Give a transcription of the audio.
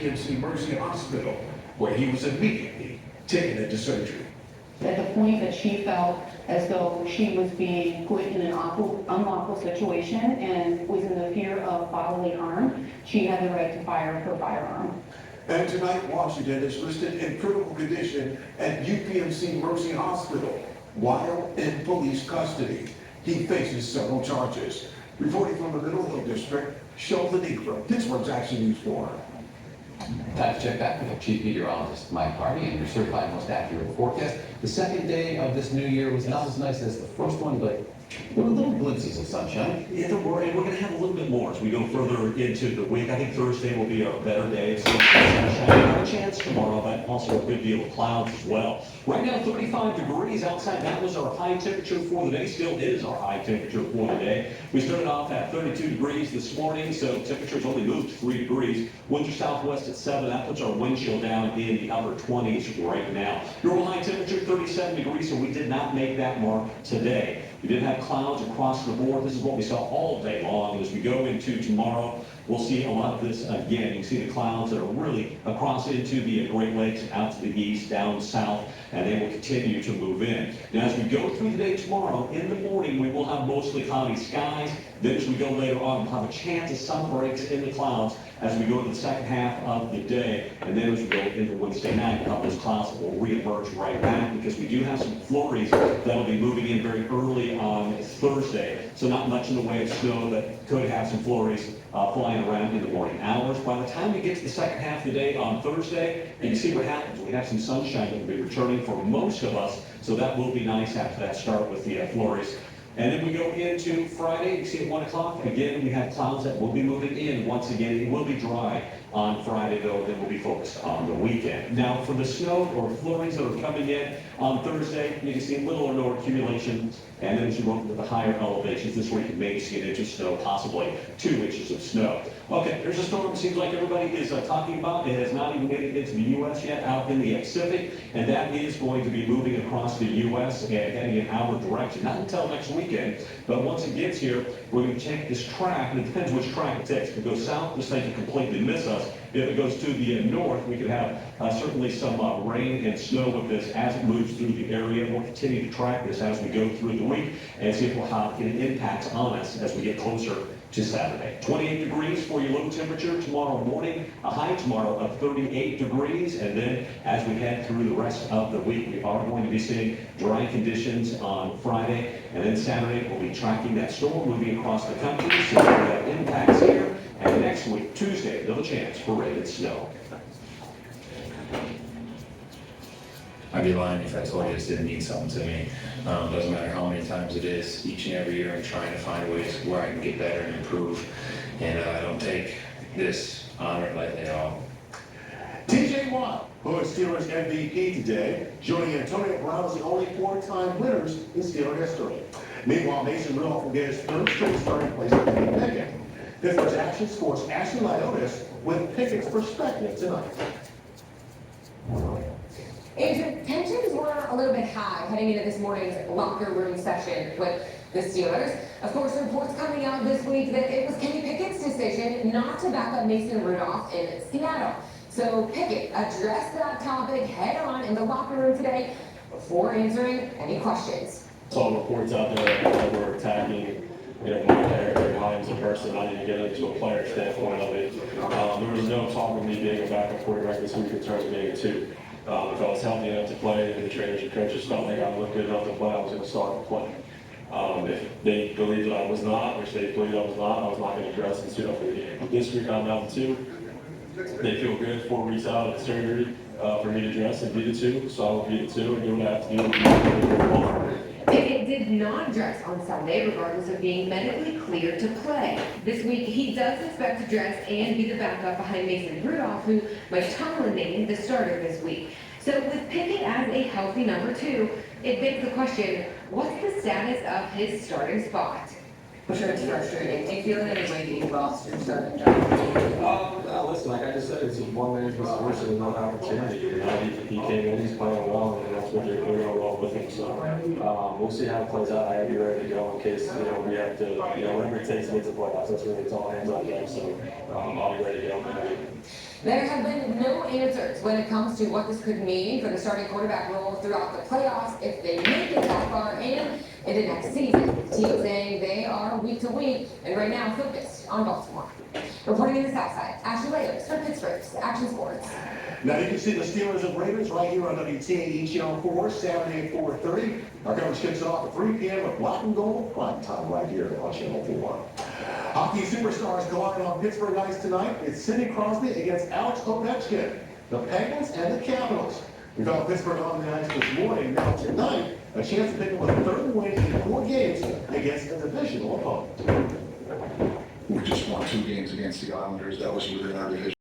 UPMC Mercy Hospital, where he was immediately taken into surgery. At the point that she felt as though she was being put in an unlawful situation and was in the fear of bodily harm, she had the right to fire her firearm. And tonight, Washington is listed in critical condition at UPMC Mercy Hospital while in police custody. He faces several charges. Reporting from the Middle Hill District, Sheldon Negro, Pittsburgh's Action News 4. Time to check back with our Chief Meteorologist, Mike Hardy, and your certified most accurate forecast. The second day of this new year was not as nice as the first one, but there were little glimpses of sunshine. Yeah, don't worry, we're going to have a little bit more as we go further into the week. I think Thursday will be a better day. So sunshine, a chance tomorrow, but also a good deal of clouds as well. Right now, 35 degrees outside. That was our high temperature for the day. Still is our high temperature for the day. We started off at 32 degrees this morning, so temperatures only moved 3 degrees. Winds are southwest at 7. That puts our wind chill down in the upper 20s right now. Normal high temperature 37 degrees, so we did not make that mark today. We did have clouds across the board. This is what we saw all day long. As we go into tomorrow, we'll see a lot of this again. You can see the clouds that are really across into the Great Lakes, out to the east, down south, and they will continue to move in. Now, as we go through the day tomorrow, in the morning, we will have mostly cloudy skies. Then as we go later on, we'll have a chance of some breaks in the clouds as we go into the second half of the day. And then as we go into Wednesday night, those clouds will reemerge right back because we do have some flurries that'll be moving in very early on Thursday. So not much in the way of snow, that could have some flurries flying around in the morning hours. By the time we get to the second half of the day on Thursday, you can see what happens. We have some sunshine that will be returning for most of us, so that will be nice after that start with the flurries. And then we go into Friday, you see at 1 o'clock, again, we have clouds that will be moving in. Once again, it will be dry on Friday, though, then we'll be focused on the weekend. Now, for the snow or flurries that are coming in on Thursday, you can see a little or no accumulation. And then as you go into the higher elevations this week, you may see an inch of snow, possibly 2 inches of snow. Okay, there's a storm it seems like everybody is talking about. It has not even made it into the U.S. yet, out in the Pacific, and that is going to be moving across the U.S. and heading in our direction. Not until next weekend, but once it gets here, we're going to take this track, and it depends which track it takes. If it goes south, this thing can completely miss us. If it goes to the north, we could have certainly some rain and snow with this as it moves through the area. We'll continue to track this as we go through the week and see if we'll have any impacts on us as we get closer to Saturday. 28 degrees for your low temperature tomorrow morning, a high tomorrow of 38 degrees, and then as we head through the rest of the week, we are going to be seeing dry conditions on Friday, and then Saturday we'll be tracking that storm moving across the country, so we have impacts here, and next week, Tuesday, little chance for rain and snow. I'd be lying if I told you this didn't mean something to me. Doesn't matter how many times it is, each and every year I'm trying to find ways where I can get better and improve. And I don't take this honor lightly at all. T.J. Watt, who is Steelers MVP today, joining Antonio Brown as the only 4-time winners in Steelers history. Meanwhile, Mason Rudolph will get his third straight starting place at Kenny Pickett. Pittsburgh's Action Sports' Ashley Lyotis with Pickett's perspective tonight. Adrian, tensions were a little bit high heading into this morning's locker room session with the Steelers. Of course, reports coming out this week that it was Kenny Pickett's decision not to back up Mason Rudolph in Seattle. So Pickett addressed that topic head on in the locker room today before answering any questions. Saw reports out there that were attacking Eric Hines in person. I didn't get into a player standpoint of it. There was no talk of me being a backup quarterback this week in terms of being a 2. If I was healthy enough to play and the trainers and coaches felt like I looked good enough to play, I was going to start and play. If they believed that I was not, which they believed I was not going to dress and suit up for the game. This week I'm out the 2. They feel good 4 weeks out of the surgery for me to dress and be the 2, so I will be the 2 and do what I have to do to be the Pickett did not dress on Sunday, regardless of being medically cleared to play. This week, he does expect to dress and be the backup behind Mason Rudolph, who Mike Tomlin named the starter this week. So with Pickett as a healthy number 2, it begs the question, what's the status of his starting spot? I'm sure it's frustrating. Do you feel in any way that you lost your starting job? Listen, like I just said, it's a one-man position with no opportunity. He came in, he's playing well, and that's what they're going well with him. So we'll see how it plays out. I have to be ready to go in case we have to, whatever it takes to get to playoffs. That's really it's all hands on deck. So I'll be ready to go. There have been no answers when it comes to what this could mean for the starting quarterback role throughout the playoffs if they make it that far and into next season. The team saying they are week to week and right now focused on Baltimore. Reporting in the South Side, Ashley Layers for Pittsburgh's Action Sports. Now you can see the Steelers and Ravens right here on WTAE Channel 4, Saturday at 4:30. Our coverage kicks it off at 3 p.m. with Black and Gold prime time right here on Channel 4. Hockey superstars collide on Pittsburgh ice tonight. It's Sidney Crosby against Alex Ovechkin, the Penguins and the Capitals. We found Pittsburgh on the ice this morning. Now tonight, a chance to pick up a third win in 4 games against a divisional opponent. We just won 2 games against the Islanders. That was within our division.